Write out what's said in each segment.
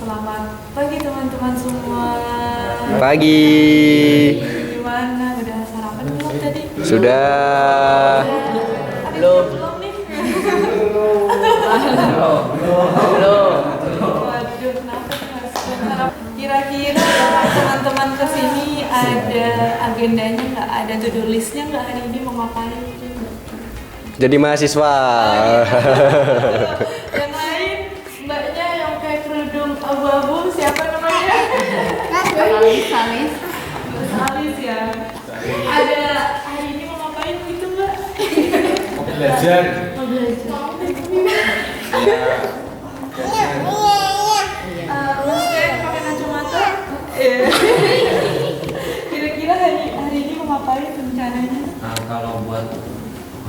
Selamat pagi teman-teman semua. Pagi. Gimana? Udah sarapan belum tadi? Sudah. Belum nih. Belum. Waduh, kenapa nih harus sarapan? Kira-kira teman-teman kesini ada agendanya nggak? Ada to-do listnya nggak hari ini mau ngapain? Jadi mahasiswa. Yang lain, mbaknya yang kayak kerudung abu-abu, siapa namanya? Salis. Salis ya. Ada hari ini mau ngapain gitu mbak? Mau belajar. Mau belajar. Maksudnya pakai kacamata? Kira-kira hari ini mau ngapain rencananya? Nah, kalau buat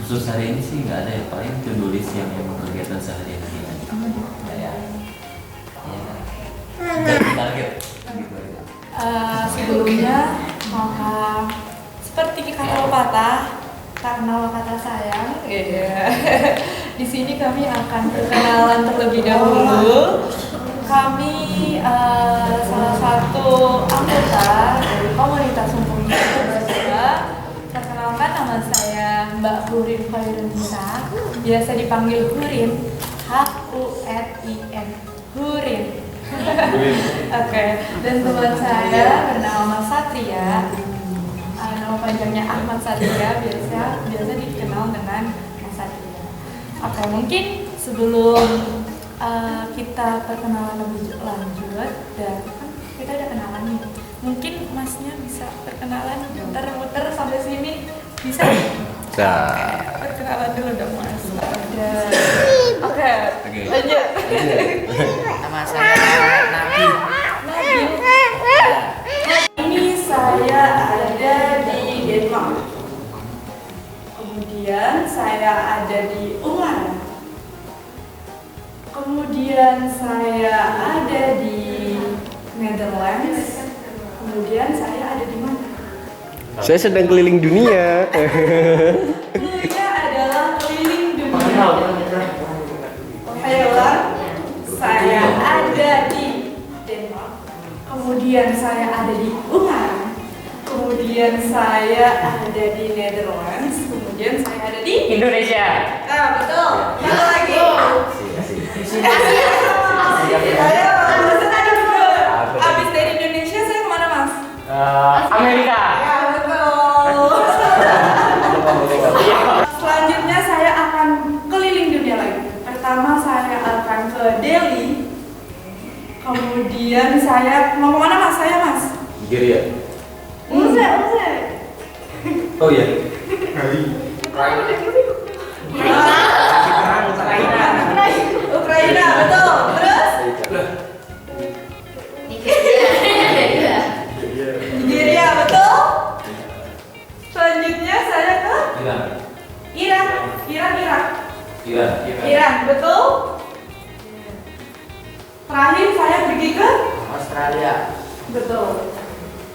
khusus hari ini sih nggak ada ya, paling to-do list yang memang kegiatan sehari-hari aja. Kayak target gitu aja. Sebelumnya maka seperti kata pepatah, tak kenal kata sayang. Di sini kami akan perkenalan terlebih dahulu. Kami salah satu anggota dari komunitas Sumpung Bersama. Perkenalkan, nama saya Mbak Hurin Khairunisa, biasa dipanggil Hurin, Hurin, Hurin. Oke, dan teman saya bernama Mas Satria, nama panjangnya Ahmad Satria, biasa dikenal dengan Mas Satria. Oke, mungkin sebelum kita perkenalan lebih lanjut, dan kan kita udah kenalan nih, mungkin Masnya bisa perkenalan, muter-muter sampai sini, bisa? Perkenalan dulu dong Mas. Oke, lanjut. Nama saya Nabi. Ini saya ada di Denmark. Kemudian saya ada di Ungaran. Kemudian saya ada di Netherlands. Kemudian saya ada di mana? Saya sedang keliling dunia. Dulunya adalah keliling dunia. Saya ulang. Saya ada di Denmark. Kemudian saya ada di Ungaran. Kemudian saya ada di Netherlands. Kemudian saya ada di Indonesia. betul. Satu lagi. Ayo, tadi dulu. Abis dari Indonesia saya kemana Mas? Amerika. Ya betul. Selanjutnya saya akan keliling dunia lagi. Pertama saya akan ke Delhi. Kemudian saya mau kemana Mas? Saya Mas. Nigeria. Usai. Oh iya. Ukraina, betul. Terus? Nigeria, betul. Selanjutnya saya ke Iran, betul. Terakhir saya pergi ke Australia. betul.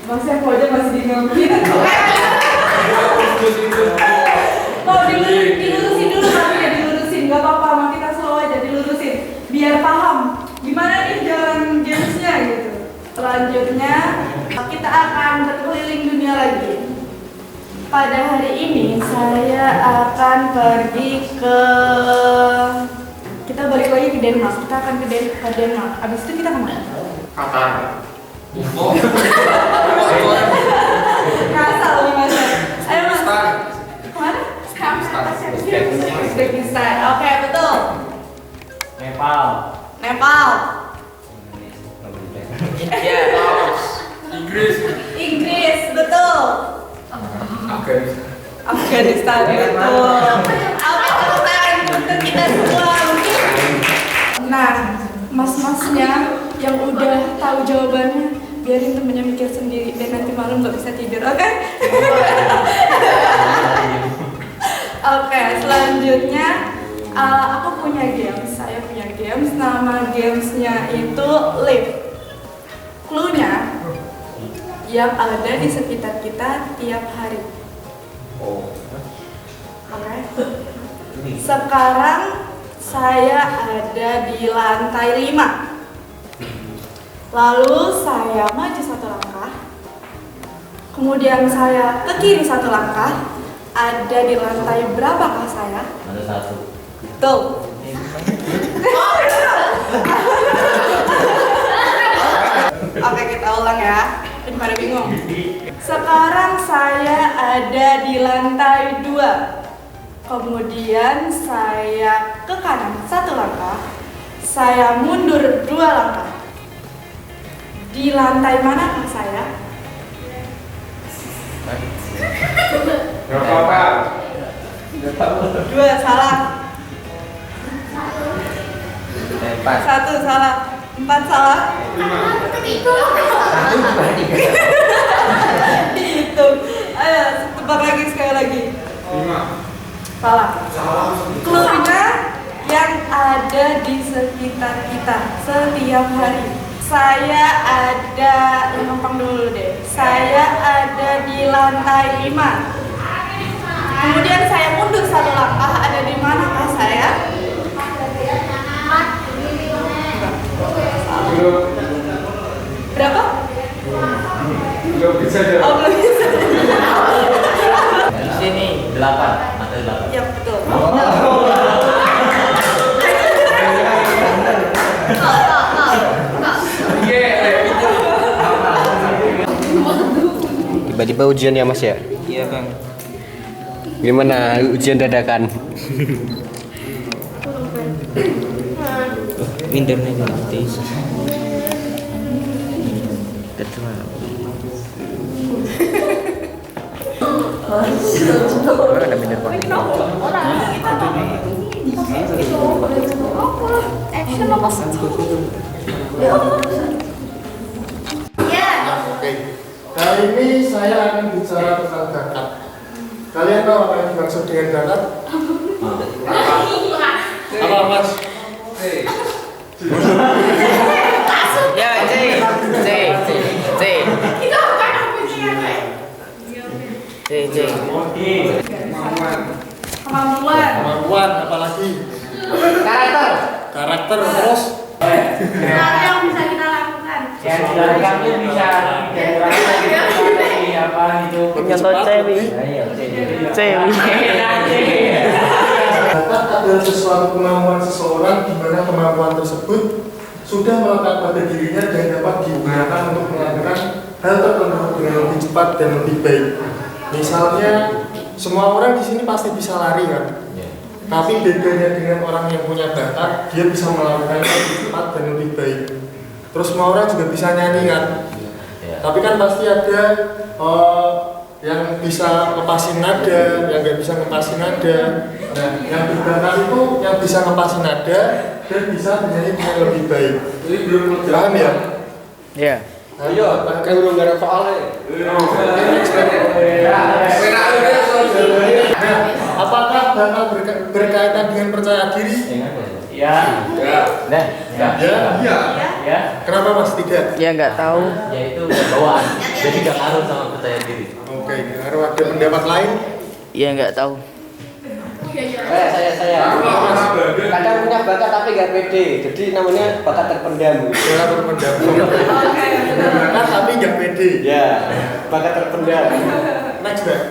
Mas aku aja masih dilurusin. Mau dilurusin dulu, tapi ya dilurusin, nggak apa-apa, mau kita slow aja dilurusin, biar paham gimana nih jalan gamesnya gitu. Selanjutnya kita akan berkeliling dunia lagi. Pada hari ini saya akan pergi ke, kita balik lagi ke Denmark. Kita akan ke Denmark. Abis itu kita kemana? Qatar. Ngasal nih Mas. Ayo Mas. Kemana? Uzbekistan. Oke, betul. Nepal. India. Inggris, betul. Afghanistan, betul. Afghanistan untuk kita semua. Nah, mas-masnya yang udah tahu jawabannya, biarin temennya mikir sendiri dan nanti malam nggak bisa tidur, oke? Oke, selanjutnya aku punya games. Saya punya games. Nama gamesnya itu Live. Cluenya yang ada di sekitar kita tiap hari. Oke. Sekarang saya ada di lantai 5. Lalu saya maju 1 langkah. Kemudian saya ke kiri 1 langkah. Ada di lantai berapakah saya? Ada 1. Tuh. Oke, kita ulang ya. Daripada bingung. Sekarang saya ada di lantai 2. Kemudian saya ke kanan 1 langkah. Saya mundur 2 langkah. Di lantai manakah saya? Gak apa-apa. 2 salah. 1 salah. 4 salah. 1 juga 3. Dihitung. Ayo, tebak lagi sekali lagi. 5. Salah. Cluenya yang ada di sekitar kita setiap hari. Saya ada, yang gampang dulu deh. Saya ada di lantai 5. Kemudian saya mundur 1 langkah. Ada di manakah saya? Berapa? Belum bisa jawab. Oh, belum bisa. Di sini 8, lantai 8. Ya, betul. Tiba-tiba ujian ya Mas ya? Iya Bang. Gimana ujian dadakan? Minder nih nanti. Ketua. Ada minder Bang. Action apa sih? Oke, kali ini saya akan bicara tentang bakat. Kalian tahu apa yang dimaksud dengan bakat? Apa Mas? Ya, C. Kemampuan. Kemampuan, apalagi karakter terus Sesuatu yang bisa kita lakukan. Yang dilakukan itu bisa apa itu? contoh cewek. Bakat adalah sesuatu kemampuan seseorang di mana kemampuan tersebut sudah melekat pada dirinya dan dapat digunakan untuk melakukan hal tertentu dengan lebih cepat dan lebih baik. Misalnya, semua orang di sini pasti bisa lari kan? Tapi bedanya dengan orang yang punya bakat, dia bisa melakukannya lebih cepat dan lebih baik. Terus semua orang juga bisa nyanyi kan? Tapi kan pasti ada yang bisa ngepasin nada, yang nggak bisa ngepasin nada. Nah, yang berbakat itu yang bisa ngepasin nada dan bisa menyanyi dengan lebih baik. Jadi belum paham ya? Iya. Ayo, Kan belum ada soalnya. Nah, apakah bakat berkaitan dengan percaya diri? Ya. Nah, ya. Kenapa Mas tidak? Ya nggak tahu. Ya itu bawaan, jadi gak ngaruh sama percaya diri. Oke, harus ada pendapat lain. Ya nggak tahu. Saya. Kadang punya bakat tapi nggak pede, jadi namanya bakat terpendam. Bakat terpendam. Bakat tapi nggak pede. Ya, bakat terpendam. Next back.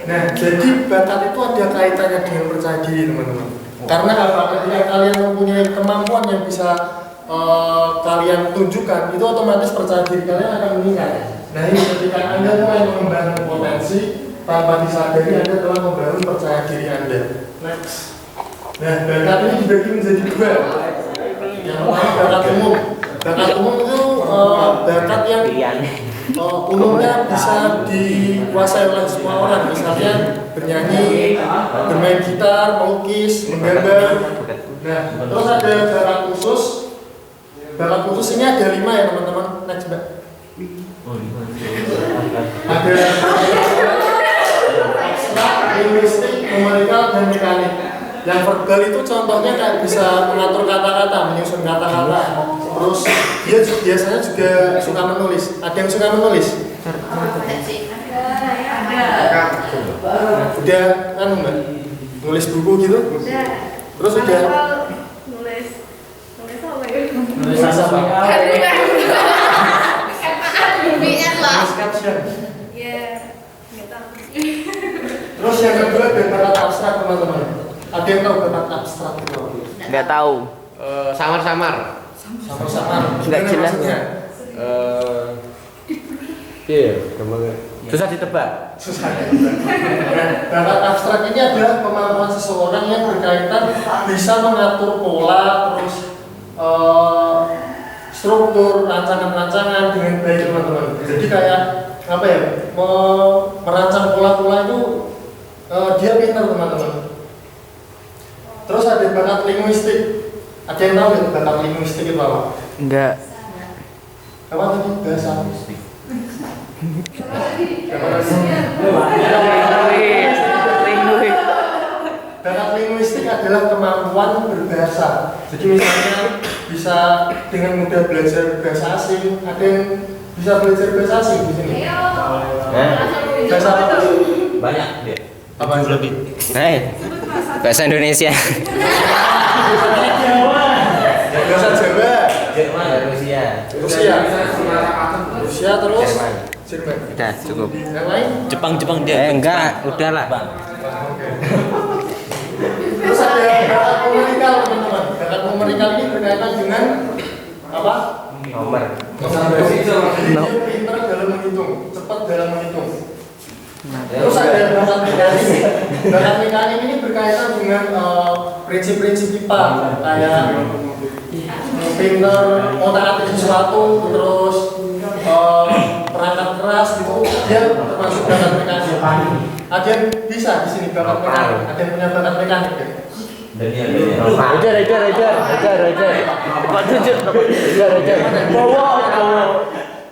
Nah, jadi bakat itu ada kaitannya dengan percaya diri teman-teman. Karena apa? Ketika kalian mempunyai kemampuan yang bisa kalian tunjukkan, itu otomatis percaya diri kalian akan meningkat. Nah, ini ketika Anda mulai mengembangkan potensi, tanpa disadari Anda telah membangun percaya diri Anda. Next. Nah, bakat ini dibagi menjadi 2. Yang pertama bakat umum. Bakat umum itu bakat yang umumnya bisa dikuasai oleh semua orang. Misalnya bernyanyi, bermain gitar, melukis, menggambar. Nah, terus ada bakat khusus. Bakat khusus ini ada 5 ya teman-teman. Next, Mbak. Ada ekstra, linguistik, numerikal, dan mekanik. Yang verbal itu contohnya kayak bisa mengatur kata-kata, menyusun kata-kata. Terus dia biasanya juga suka menulis. Ada yang suka menulis? Udah kan Mbak? Nulis buku gitu? Terus udah Nulis apa ya? Nulis apa? Misconception. Ya, nggak tahu. Terus yang kedua ada bakat abstrak teman-teman. Ada yang tahu bakat abstrak itu? Nggak tahu. Samar-samar. Sama-sama. Nggak Gimana jelas. maksudnya? Iya, gampang. Susah ditebak. Susah ya. Nah, bakat abstrak ini adalah kemampuan seseorang yang berkaitan bisa mengatur pola, terus struktur rancangan-rancangan dengan baik teman-teman. Jadi kayak apa ya? Merancang pola-pola itu dia pintar teman-teman. Terus ada bakat linguistik. Ada yang tahu nggak bakat linguistik itu apa? Enggak. Apa tadi bahasa? Linguis. Bakat linguistik adalah kemampuan berbahasa. Jadi misalnya bisa dengan mudah belajar bahasa asing. Ada yang bisa belajar bahasa asing di sini. Bahasa apa? Banyak dia. Apa yang lebih? Bahasa Indonesia. Bahasa Jawa. Jerman, Rusia. Rusia terus Jerman. Udah cukup. Yang lain? Jepang dia. Enggak, udahlah. Oke. Terus ada bakat numerikal teman-teman. Bakat numerikal ini berkaitan dengan apa? Nomor. Dia pintar dalam menghitung, cepat dalam menghitung. Terus ada bakat mekanik. Bakat mekanik ini berkaitan dengan prinsip-prinsip IPA kayak pintar otak-atik sesuatu, terus perangkat keras gitu. Dia termasuk bakat mekanik. Ada yang bisa di sini bakat mekanik. Ada yang punya bakat mekanik ya? Daniel. Pak tunjuk.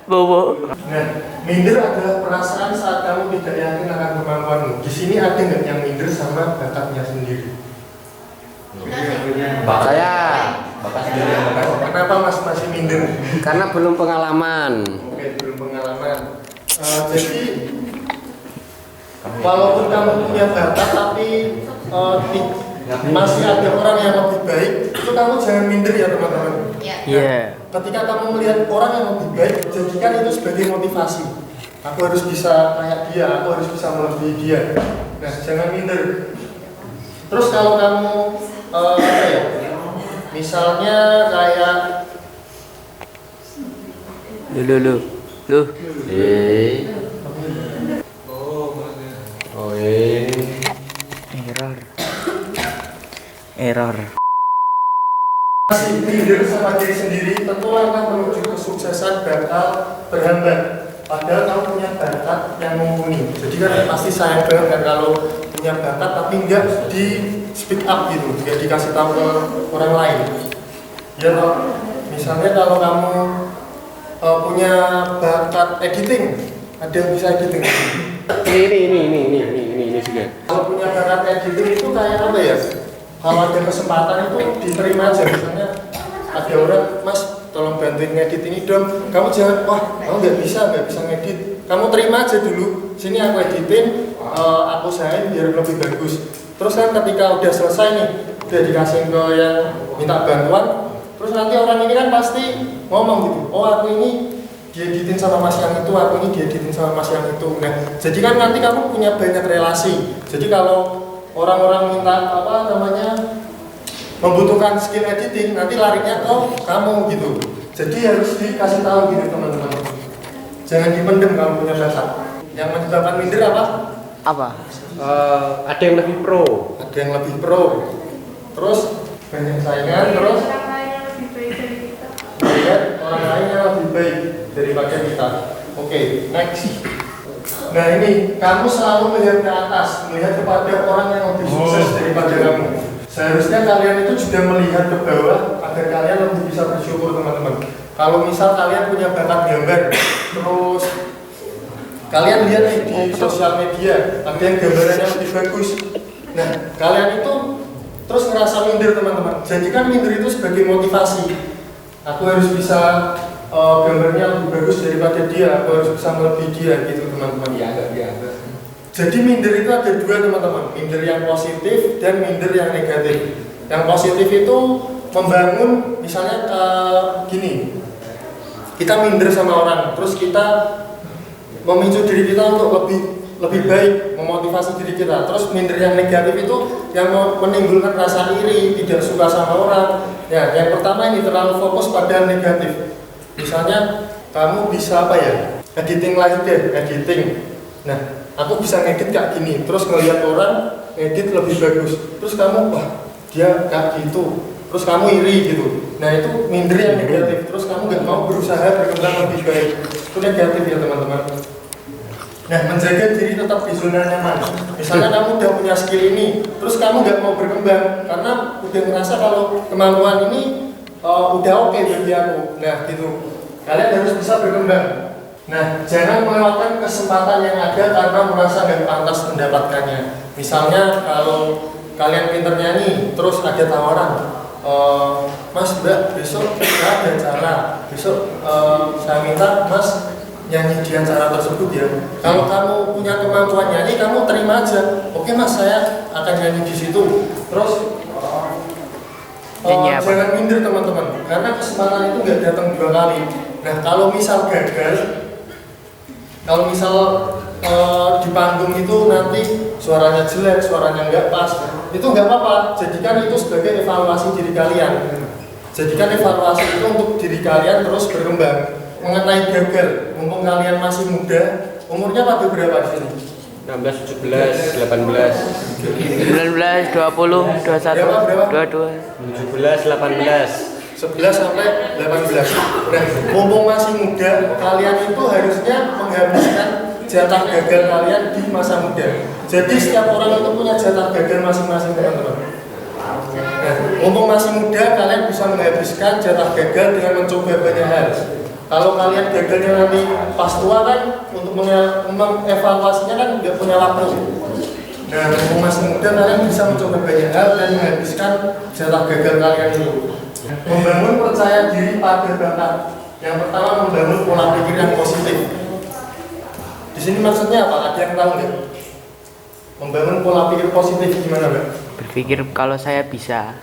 Bawa. Nah, minder adalah perasaan saat kamu tidak yakin akan kemampuanmu. Di sini ada nggak yang minder sama bakatnya sendiri? Saya Bapak sendiri yang bakat. Kenapa Mas masih minder? karena belum pengalaman. Oke, belum pengalaman. Jadi walaupun kamu punya bakat tapi masih ada orang yang lebih baik, itu kamu jangan minder ya teman-teman. Iya. Ketika kamu melihat orang yang lebih baik, jadikan itu sebagai motivasi. Aku harus bisa kayak dia, aku harus bisa melebihi dia. Nah, jangan minder. Terus kalau kamu apa ya? Misalnya kayak Lu. Error. masih minder sama diri sendiri, tentu langkah menuju kesuksesan bakal berhambat. Padahal kamu punya bakat yang mumpuni. Jadi kan pasti sayang banget kan kalau punya bakat tapi enggak di speak up gitu, enggak dikasih tahu ke orang lain. Ya toh, misalnya kalau kamu punya bakat editing, ada yang bisa editing. Ini juga. Kalau punya bakat editing itu kayak apa ya? Kalau ada kesempatan itu diterima aja. Misalnya ada orang, Mas tolong bantuin ngedit ini dong. Kamu jangan, wah kamu nggak bisa ngedit. Kamu terima aja dulu. Sini aku editin, aku usahain biar lebih bagus. Terus kan ketika udah selesai nih, udah dikasih ke yang minta bantuan. Terus nanti orang ini kan pasti ngomong gitu, oh aku ini dieditin sama mas yang itu, aku ini dieditin sama mas yang itu. Nah, jadi kan nanti kamu punya banyak relasi. Jadi kalau orang-orang minta apa namanya membutuhkan skill editing, nanti larinya ke kamu gitu. Jadi harus dikasih tahu gitu teman-teman. Jangan dipendem kalau punya bakat. Yang menyebabkan minder apa? Apa? Ada yang lebih pro. Ada yang lebih pro. Terus banyak saingan, terus Orang lain yang lebih baik dari kita. lihat orang lain yang lebih baik daripada kita. Oke, next. Nah ini, kamu selalu melihat ke atas, melihat kepada orang yang lebih sukses daripada kamu. Seharusnya kalian itu juga melihat ke bawah agar kalian lebih bisa bersyukur teman-teman. Kalau misal kalian punya bakat gambar, terus kalian lihat nih di sosial media, ada yang gambarannya lebih bagus. Nah, kalian itu terus ngerasa minder teman-teman. Jadikan minder itu sebagai motivasi. Aku harus bisa gambarnya lebih bagus daripada dia, aku harus bisa melebihi dia gitu teman-teman. Jadi minder itu ada dua teman-teman, minder yang positif dan minder yang negatif. Yang positif itu membangun, misalnya gini, kita minder sama orang, terus kita memicu diri kita untuk lebih baik, memotivasi diri kita. Terus minder yang negatif itu yang menimbulkan rasa iri, tidak suka sama orang. Ya, yang pertama ini terlalu fokus pada negatif. Misalnya kamu bisa apa ya? Editing lagi deh, editing. Nah, aku bisa ngedit kayak gini. Terus ngelihat orang ngedit lebih bagus. Terus kamu wah, dia kayak gitu. Terus kamu iri gitu. Nah, itu minder yang negatif. Terus kamu nggak mau berusaha berkembang lebih baik. Itu negatif ya teman-teman. Nah, menjaga diri tetap di zona nyaman. Misalnya kamu udah punya skill ini, terus kamu nggak mau berkembang karena udah ngerasa kalau kemampuan ini udah oke bagi aku. Nah, gitu. Kalian harus bisa berkembang. Nah, jangan melewatkan kesempatan yang ada karena merasa nggak pantas mendapatkannya. Misalnya kalau kalian pinter nyanyi, terus ada tawaran, Mas, Mbak, besok saya ada acara. Besok saya minta Mas nyanyi di acara tersebut ya. Kalau kamu punya kemampuan nyanyi, kamu terima aja. Oke Mas, saya akan nyanyi di situ. Terus jangan minder teman-teman, karena kesempatan itu nggak datang 2 kali. Nah, kalau misal gagal, kalau misal di panggung itu nanti suaranya jelek, suaranya nggak pas, itu nggak apa-apa. Jadikan itu sebagai evaluasi diri kalian. Jadikan evaluasi itu untuk diri kalian terus berkembang. Mengenai gagal, mumpung kalian masih muda, umurnya pada berapa di sini? 16, 17, 18, 19, 20, 21, Berapa? 22. 17, 18. 11 sampai 18. Nah, mumpung masih muda, kalian itu harusnya menghabiskan jatah gagal kalian di masa muda. Jadi setiap orang itu punya jatah gagal masing-masing teman-teman. Nah, mumpung masih muda, kalian bisa menghabiskan jatah gagal dengan mencoba banyak hal. Kalau kalian gagalnya nanti pas tua kan, untuk mengevaluasinya kan nggak punya waktu. Nah, mumpung masih muda, kalian bisa mencoba banyak hal dan menghabiskan jatah gagal kalian itu. Membangun percaya diri pada bakat. Yang pertama, membangun pola pikir yang positif. Di sini maksudnya apa? Ada yang tahu nggak? Membangun pola pikir positif gimana, Mbak? Berpikir kalau saya bisa.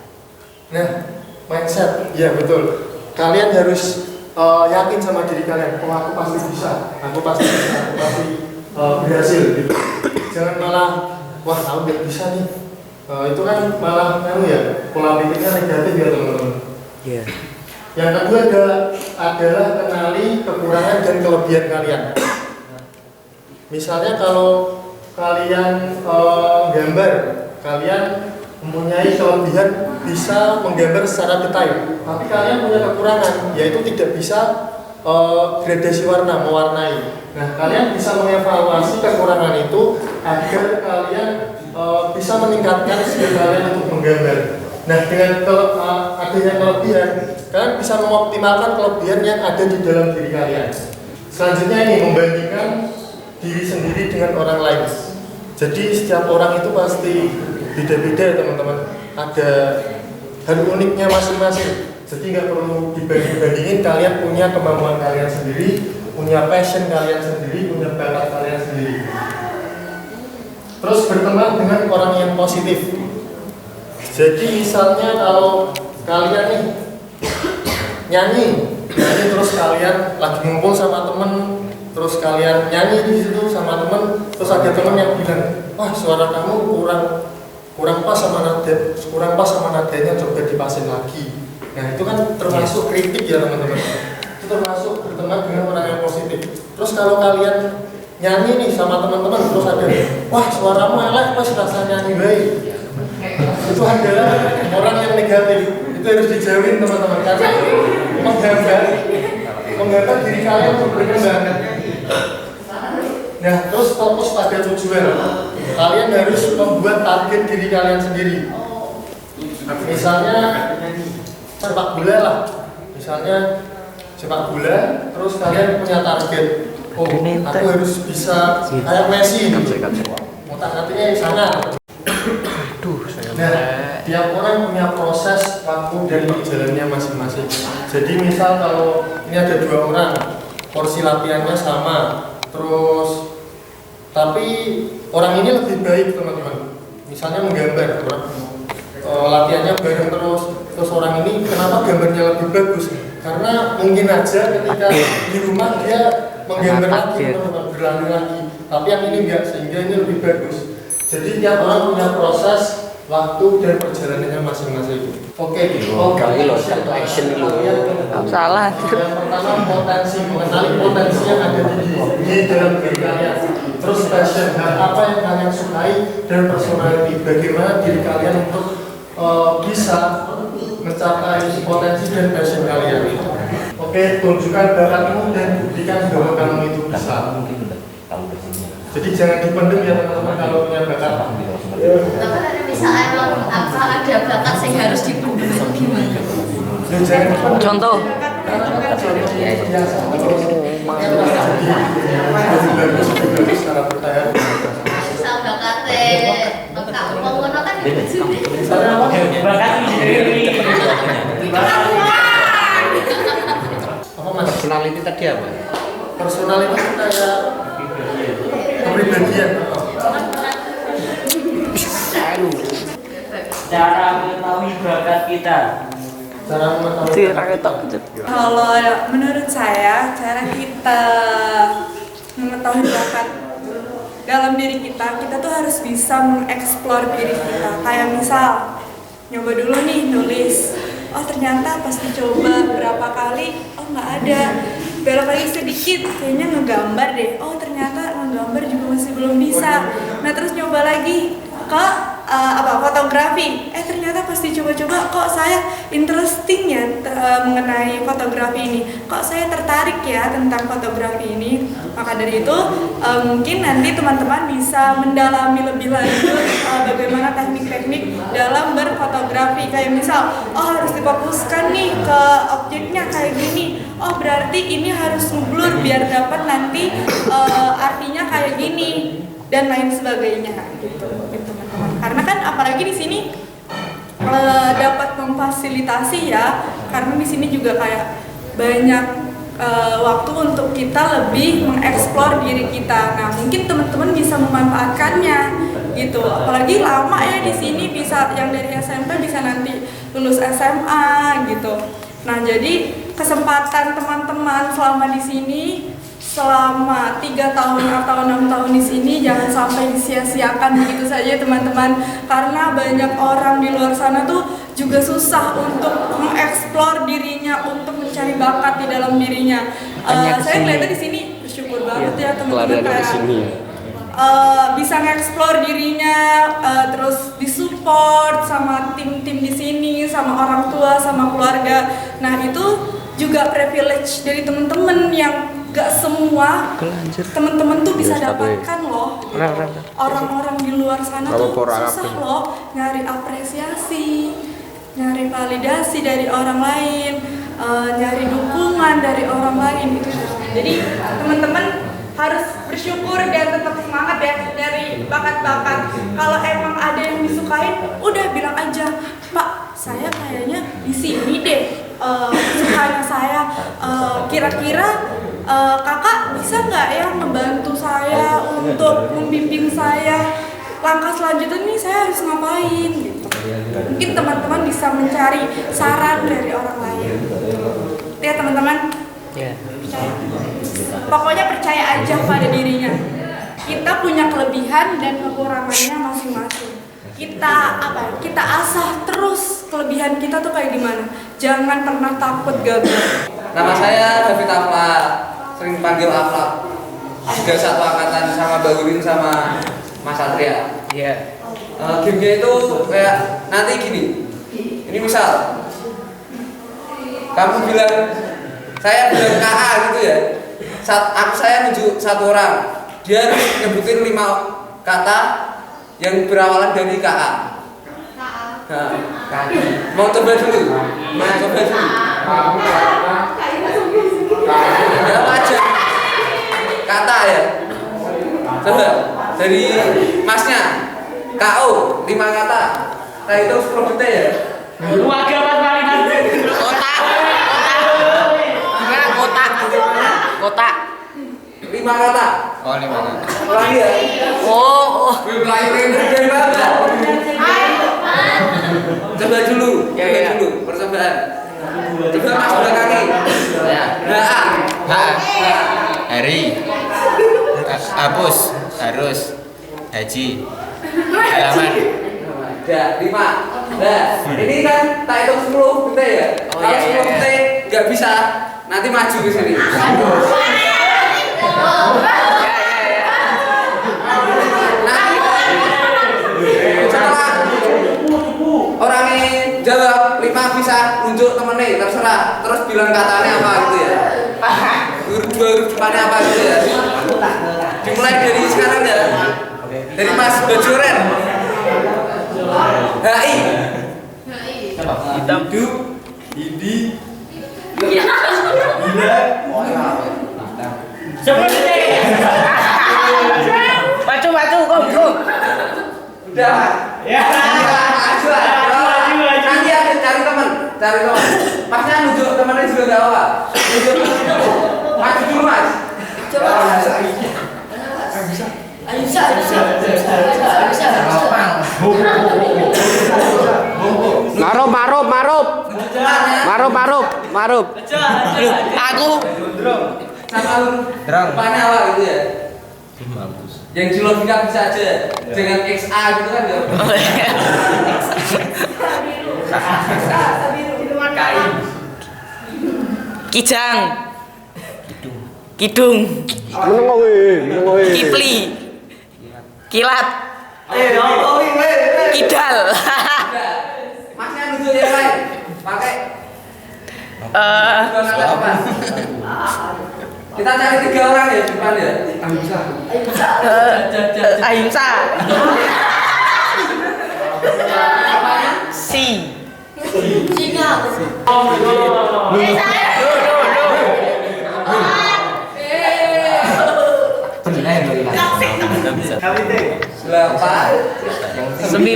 Nah, mindset, ya betul. Kalian harus yakin sama diri kalian. Oh, aku pasti bisa. Aku pasti bisa. Aku pasti berhasil. Gitu. Jangan malah, wah, aku nggak bisa nih. Itu kan malah ya, pola pikirnya negatif ya teman-teman. Iya. Yang kedua adalah kenali kekurangan dan kelebihan kalian. Misalnya kalau kalian gambar, kalian mempunyai kelebihan bisa menggambar secara detail, tapi kalian punya kekurangan, yaitu tidak bisa gradasi warna, mewarnai. Nah, kalian bisa mengevaluasi kekurangan itu agar kalian bisa meningkatkan skill kalian untuk menggambar. Nah, dengan adanya kelebihan, kalian bisa mengoptimalkan kelebihan yang ada di dalam diri kalian. Selanjutnya ini membandingkan diri sendiri dengan orang lain. Jadi setiap orang itu pasti beda-beda ya teman-teman. Ada hal uniknya masing-masing. Jadi nggak perlu dibanding-bandingin. Kalian punya kemampuan kalian sendiri, punya passion kalian sendiri, punya bakat kalian sendiri. Terus berteman dengan orang yang positif. Jadi misalnya kalau kalian nih nyanyi terus kalian lagi ngumpul sama temen, terus kalian nyanyi di situ sama temen, terus ada temen yang bilang, wah suara kamu kurang pas sama nadanya, coba dipasin lagi. Nah, itu kan termasuk kritik ya teman-teman. Itu termasuk berteman dengan orang yang positif. Terus kalau kalian nyanyi nih sama teman-teman, terus ada, wah suaramu elek, pas rasa nyanyi baik. Itu adalah orang yang negatif. Itu harus dijauhin teman-teman, karena menghambat diri kalian untuk berkembang. Nah, terus fokus pada tujuan. Kalian harus membuat target diri kalian sendiri. Misalnya sepak bola lah. Misalnya sepak bola, terus kalian punya target. Oh, aku harus bisa kayak Messi. Otak-atiknya di sana. Nah, tiap orang punya proses waktu dan jalannya masing-masing. Jadi misal kalau ini ada 2 orang, porsi latihannya sama, terus tapi orang ini lebih baik teman-teman. Misalnya menggambar, latihannya bareng terus orang ini kenapa gambarnya lebih bagus? Karena mungkin aja ketika di rumah dia menggambar lagi takdir. teman-teman, berlari lagi. Tapi yang ini enggak, sehingga ini lebih bagus. Jadi tiap orang punya proses, waktu dan perjalanannya masing-masing. Oke, Kali lo satu action dulu. Salah. Yang pertama potensi, mengenali potensi yang ada di dalam diri kalian. Terus passion, hal apa yang kalian sukai dan personality. Bagaimana diri kalian untuk bisa mencapai potensi dan passion kalian. Oke, tunjukkan bakatmu dan buktikan bahwa kamu itu bisa. Mungkin udah tahu bersihnya. Jadi jangan dipendem ya teman-teman kalau punya bakat. Tapi kalau misalnya emang apa ada bakat yang harus dipendam gimana? Jangan dipendem. Contoh. Biasa. Jadi secara percaya. Misal bakatnya enggak mau ngono kan gitu. Misalnya apa? Apa mas? Personality tadi apa? Personality itu kayak kepribadian. Cara mengetahui bakat kita. Cara mengetahui. Kalau menurut saya, cara kita mengetahui bakat dalam diri kita tuh harus bisa mengeksplor diri kita. Kayak misal, nyoba dulu nih nulis. Oh ternyata pas dicoba berapa kali, oh nggak ada. Belok lagi sedikit, kayaknya ngegambar deh. Oh ternyata ngegambar juga masih belum bisa. Nah terus nyoba lagi ke fotografi. Ternyata pas dicoba-coba kok saya interesting ya mengenai fotografi ini. Kok saya tertarik ya tentang fotografi ini. Maka dari itu mungkin nanti teman-teman bisa mendalami lebih lanjut bagaimana teknik-teknik dalam berfotografi. Kayak misal, oh harus difokuskan nih ke objeknya kayak gini. Oh berarti ini harus ngeblur biar dapat nanti artinya kayak gini dan lain sebagainya gitu teman-teman. Karena kan apalagi di sini dapat memfasilitasi ya, karena di sini juga kayak banyak waktu untuk kita lebih mengeksplor diri kita. Nah mungkin teman-teman bisa memanfaatkannya gitu. Apalagi lama ya di sini, bisa yang dari SMP bisa nanti lulus SMA gitu. Nah jadi kesempatan teman-teman selama di sini, selama 3 tahun atau 6 tahun di sini, jangan sampai disia-siakan begitu saja teman-teman. Karena banyak orang di luar sana tuh juga susah untuk mengeksplor dirinya, untuk mencari bakat di dalam dirinya. Saya ngeliatnya di sini bersyukur banget ya teman-teman, kayak bisa ngeksplor dirinya, terus disupport sama tim-tim di sini, sama orang tua, sama keluarga. Nah itu juga privilege dari teman-teman yang gak semua teman-teman tuh bisa dapatkan loh. Orang-orang di luar sana tuh susah loh nyari apresiasi, nyari validasi dari orang lain, nyari dukungan dari orang lain gitu. Jadi teman-teman harus bersyukur dan tetap semangat ya dari bakat-bakat. Kalau emang ada yang disukain, udah bilang aja, Pak, saya kayaknya di sini deh sukanya saya. Kira-kira kakak bisa nggak ya membantu saya untuk membimbing saya langkah selanjutnya nih saya harus ngapain gitu. Mungkin teman-teman bisa mencari saran dari orang lain. Ya teman-teman. Percaya. Pokoknya percaya aja pada dirinya. Kita punya kelebihan dan kekurangannya masing-masing. Kita asah terus kelebihan kita tuh kayak gimana. Jangan pernah takut gagal. Nama saya David Afla, sering panggil Afla. Juga satu angkatan sama Mbak Urin sama Mas Satria. Iya. Gamenya itu kayak nanti gini. Ini misal kamu bilang, saya bilang KA gitu ya. Saya nunjuk satu orang, dia harus nyebutin 5 kata yang berawalan dari KA. Mau coba dulu? Ya aja kata ya. Coba dari masnya. KO 5 kata. Nah itu 10 detik ya. Warga Pasmalinan. Kotak. 5 kata. Oh, 5 kata. Ulangi ya. Oh. Coba dulu. Coba dulu percobaan. Coba Mas belakangnya. Ya. Hari. Hapus. Harus. Haji. Halaman. Udah, 5. Nah, ini kan tak hitung 10 detik ya. Kalau 10 detik nggak bisa, nanti maju ke sini. Setelah orangnya jawab 5 bisa nunjuk temennya, terserah. Terus bilang katanya apa gitu ya. Dua huruf depannya apa gitu ya. Dimulai dari sekarang ya. Dari Mas Bajoren. HI. Hitam. Hindi. Maju, go. Udah. Ya. Maju. Nanti ada cari teman. Masnya nunjuk temannya juga enggak apa. Nunjuk. Maju dulu, Mas. Coba. Marup. Aku. Sama depannya apa gitu ya. Yang di logika bisa aja. Dengan XA gitu kan ya. Kijang. Kidung. Meneng kowe. Kipli. Kilat. Kidal. Masnya nunjuk yang lain. Pakai kita cari 3 orang ya depan ya. Ahimsa. Si. Singa. Delapan. 9. 10.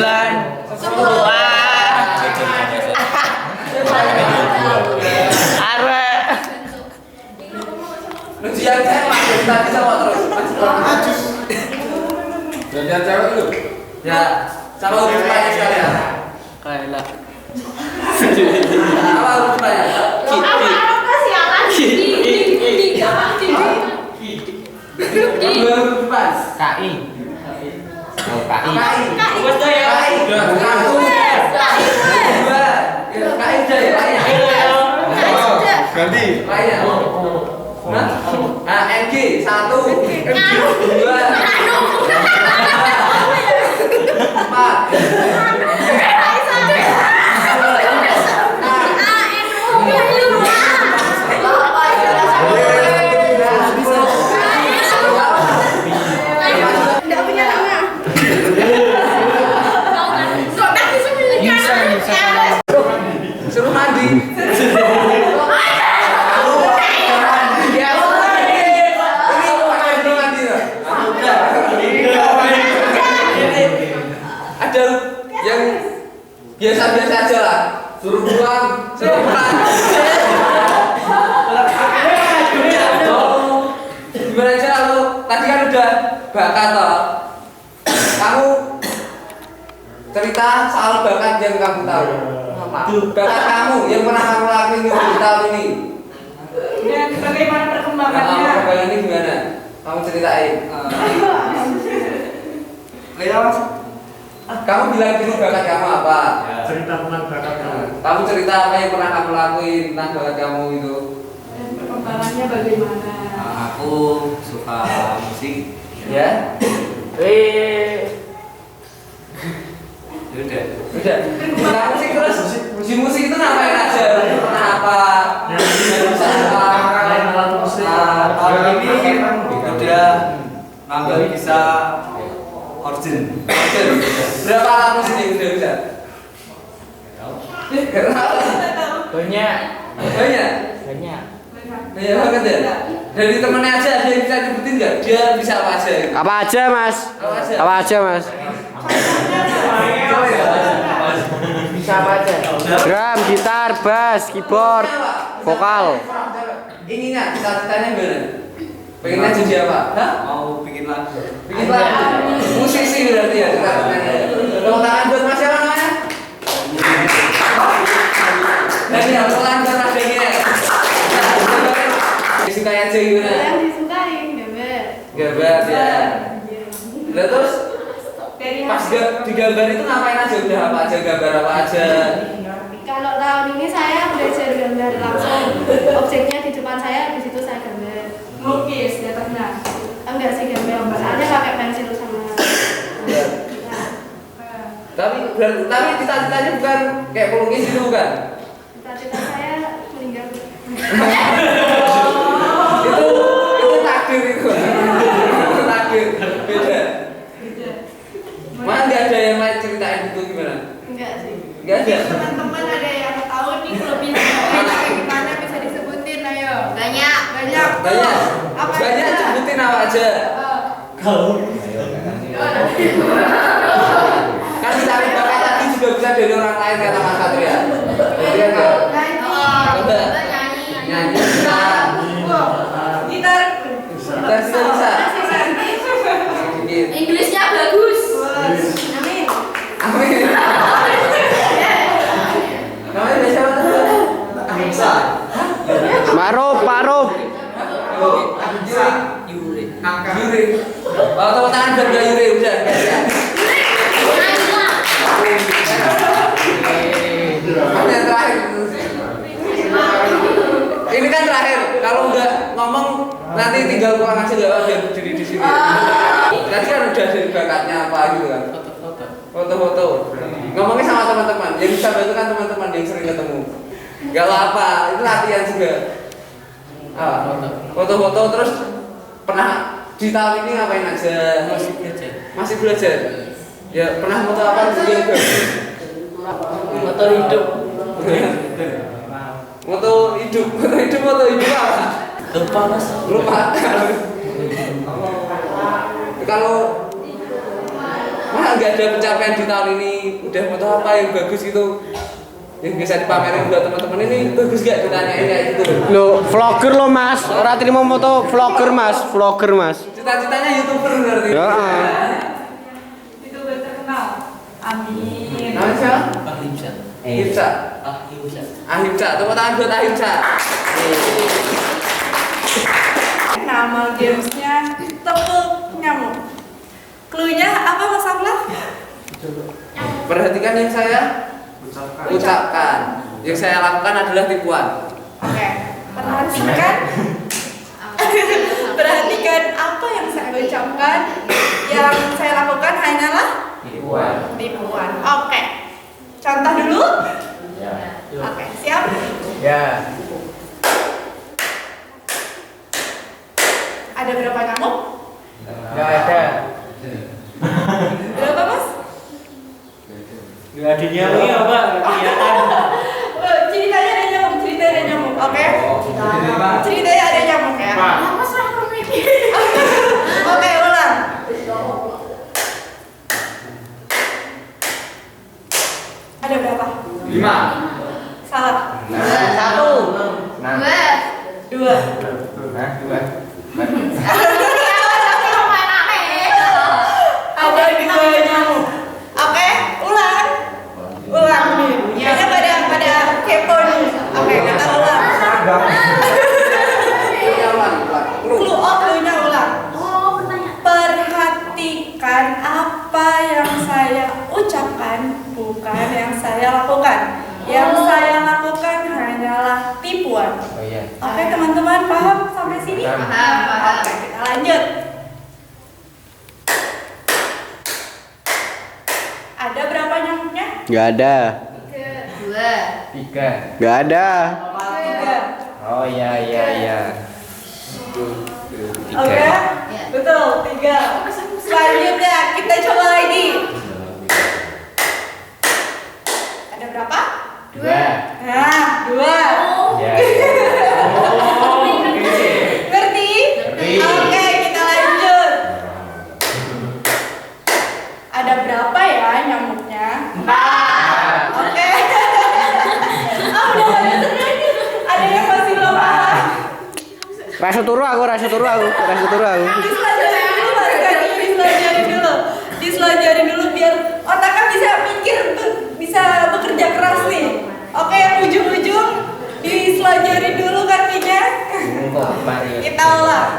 Arwe. Ujian tembak tadi sama terus. Maju. Ujian cewek lu. Ya, sama huruf depannya sekalian. Kayak Apa huruf depannya? Dua huruf depan. KI. Oh, KI. KI. Satu. Dua. KI udah ya, lainnya. Ganti. Lainnya. Nah, NG 1 2 4 suruh mandi. Ada yang biasa-biasa aja lah. Suruh pulang, suruh pulang. Gimana aja lo? Tadi kan udah bakat toh. Kamu cerita soal bakat yang kamu tahu. Bakat kamu yang pernah kamu lakuin di tahun ini. Dan bagaimana perkembangannya? Perkembangan ini gimana? Kamu ceritain. Kamu bilang dulu bakat kamu apa? Cerita tentang bakat kamu. Kamu cerita apa yang pernah kamu lakuin tentang bakat kamu itu? Dan perkembangannya bagaimana? Aku suka musik. Ya? Udah. Suka musik terus di musik itu ngapain aja? Pernah apa? Bisa apa? Tahun ini udah nambah bisa origin. Berapa alat musik yang udah bisa? banyak. Banyak? Banyak. Banyak banget ya? Dari temennya aja ada yang bisa nyebutin nggak? Dia bisa apa aja? Apa aja, Mas? Apa aja, Mas? Bisa apa aja? Drum, gitar, bass, keyboard, vokal. Ininya, cita-citanya gimana? Pengennya jadi apa? Hah? Mau bikin lagu. Bikin lagu? Musisi berarti ya cita-citanya. Tepuk tangan buat Mas siapa namanya? Daniel, pelan buat Mas Daniel. Disukai aja gimana? Yang disuka lain, gambar. Gambar ya. Lah terus Dari pas digambar itu ngapain aja? Udah apa aja? Gambar apa aja? Kalau tahun ini saya belajar gambar langsung. Objeknya di depan saya, di situ saya gambar. melukis di atasnya. Enggak sih gambar, soalnya pakai pensil sama. Ya. Tapi cita-citanya bukan kayak pelukis itu bukan? Cita-cita saya meninggal. itu takdir itu. Itu takdir. Beda. Mana nggak ada yang lain ceritain itu gimana? Enggak sih. Nggak ada. Teman-teman ada yang tahu nih kelebihan kayak gimana bisa disebutin, ayo. Banyak. Banyak. Apa Banyak aja? sebutin apa aja. Kan mencari bakat tadi juga bisa dari orang lain kata Mas Satria. Iya kan? Coba. Nyanyi bisa. Gitar. Gitar juga bisa. Inggrisnya bagus. Amin. Amin. Namanya siapa tuh? Bisa. Maruf, Maruf. Yuri. Oh, tepuk tangan buat Mbak Yuri udah. Yang terakhir. Ini kan terakhir. Kalau nggak ngomong nanti tinggal pulang aja nggak biar berdiri di sini. Tadi kan udah dari bakatnya apa gitu kan. Foto-foto. Ngomongnya sama teman-teman. Yang bisa bantu kan teman-teman yang sering ketemu. Gak apa-apa, itu latihan juga. Foto-foto terus pernah di tahun ini ngapain aja? Masih belajar. Ya pernah foto apa juga? Motor hidup. Foto hidup apa? Lupa Mas. Lupa. Kalau nggak ada pencapaian di tahun ini, udah foto apa yang bagus itu? Yang bisa dipamerin buat teman-teman ini bagus gak ditanyain kayak gitu? Lo vlogger lo Mas, orang terima moto vlogger Mas, vlogger Mas. Cita-citanya YouTuber berarti. Ya. Itu terkenal. Amin. Namanya siapa? Ahimsa. Ahimsa. Ahimsa, tepuk tangan buat Ahimsa. Nama gamesnya tepuk nyamuk. Cluenya apa Mas Aflah? Perhatikan yang saya ucapkan. Yang saya lakukan adalah tipuan. Oke. Perhatikan apa yang saya ucapkan. Yang saya lakukan hanyalah tipuan. Oke. Contoh dulu. Oke, siap? Ya. Ada berapa nyamuk? Enggak ada. Berapa Mas? Enggak ada nyamuk apa? Kelihatan. Ceritanya ada nyamuk, oke? Ceritanya ada nyamuk ya. Oke, ulang. Ada berapa? 5. Salah. 1. 2. Ada 2 nyamuk. Oke, ulang nih. Kayaknya pada kepo nih. Oke, kita ulang. Cluenya ulang. Perhatikan apa yang saya ucapkan, bukan yang saya lakukan. Yang saya lakukan hanyalah tipuan. Oh iya. Oke teman-teman, paham sampai sini? Paham. Oke, kita lanjut. Ada berapa nyamuknya? Gak ada. 2. 3. Gak ada. 3. Oh iya. Oke, betul 3. Selanjutnya kita coba lagi. Ada berapa? 2. Nah, 2. Ya. Ngerti? Ngerti. Oke, kita lanjut. Ada berapa ya nyamuknya? 4. Oke. Udah ada lagi. Ada yang masih belum paham. Rasa turu aku. Diselajari dulu biar otaknya bisa mikir, bisa bekerja keras nih. Oke, yang ujung-ujung diselajari dulu kakinya. Kita ulang.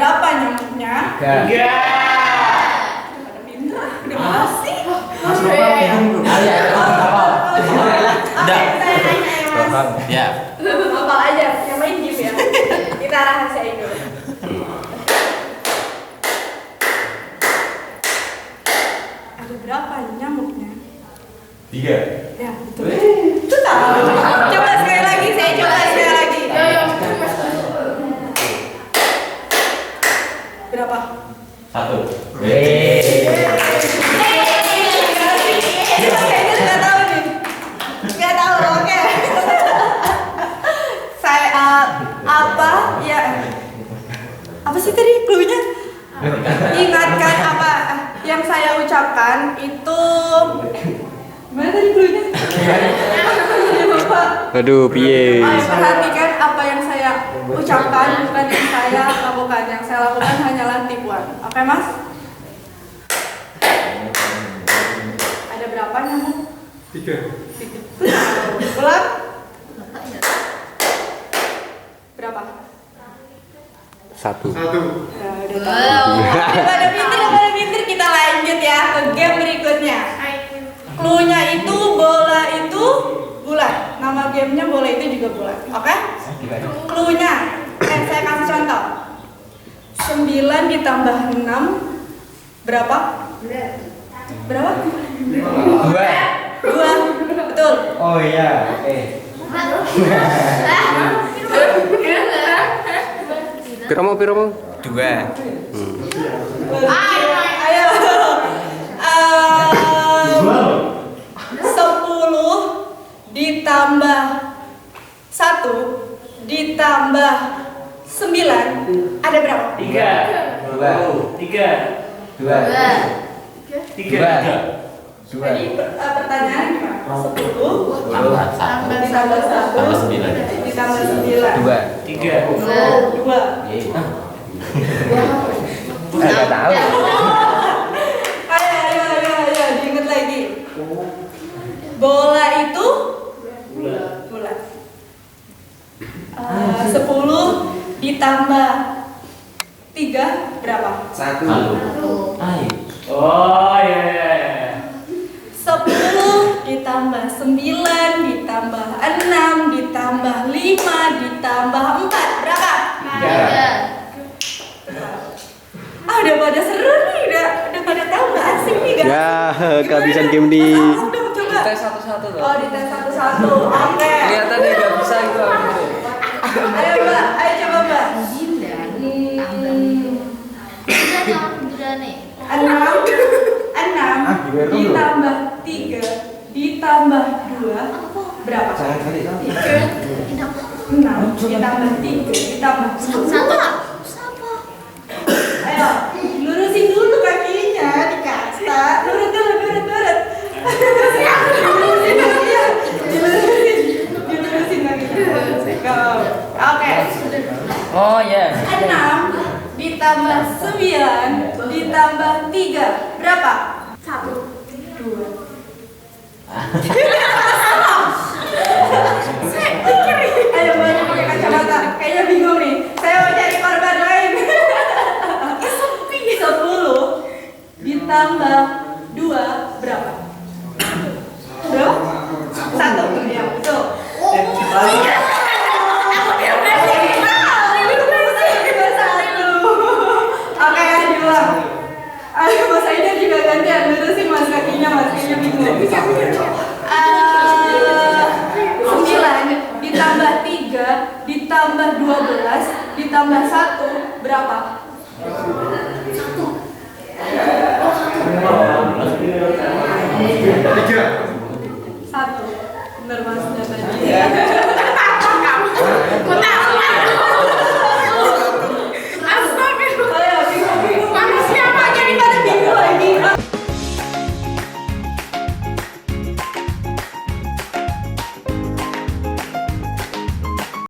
berapa nyamuknya? 3. Pada pintar, udah masih. Mas Bapak bingung dulu. Ayo, Oke, saya tanya ya Mas. Ya. Bapak aja, yang main game ya. Kita rahasiain dulu. Ada berapa nyamuknya? 3. Ya, betul. Itu tahu. Coba sekali lagi, saya coba sekali lagi. Berapa? 1. Nggak tahu nih. Nggak tahu, oke. Saya apa ya? Apa sih tadi cluenya? Ingatkan apa yang saya ucapkan itu. Gimana tadi cluenya? Ya Bapak. Aduh, piye. Perhatikan apa yang saya ucapkan, bukan yang saya lakukan. Yang saya lakukan hanyalah tipuan. Oke, Mas? Ada berapa nyamuk? 3. Ulang? Berapa? 1. Ya, udah tahu. Daripada pinter, kita lanjut ya ke game berikutnya. Cluenya itu bola itu bulat. Nama gamenya bola itu juga bulat. Oke? Cluenya, saya kasih contoh. 9 ditambah 6 berapa? Berapa? 2. Betul. Oh iya, oke. Piro mau? 2. Ayo. 10 ditambah 1 ditambah 9 ada berapa? 3. 2. 3. Jadi pertanyaan gimana? 10 Tambah 1. ditambah 1 Tambah 9. ditambah 9 3. 2. Enggak tahu. Ayo, diinget lagi. Bola itu bulat. 10 ditambah 3 berapa? 1. Ayo. Oh iya. 10 ditambah 9 ditambah 6 ditambah 5 ditambah 4 berapa? 3. Udah pada seru nih, udah pada tahu nggak asik nih guys. Ya, kehabisan game nih. Dong, coba. Tes satu-satu loh. Oh, di tes satu-satu. Oke. Kelihatan dia nggak bisa itu. Ayo Mbak, ayo coba Mbak. 6 ditambah 3 ditambah 2 berapa? 6 ditambah 3 ditambah 2. Ayo, lurusin dulu kakinya di kasta. Lurut. Dilurusin kakinya. Go. Oke. Oh iya. 6 ditambah 9 ditambah 3 berapa? 1 2. Saya pikir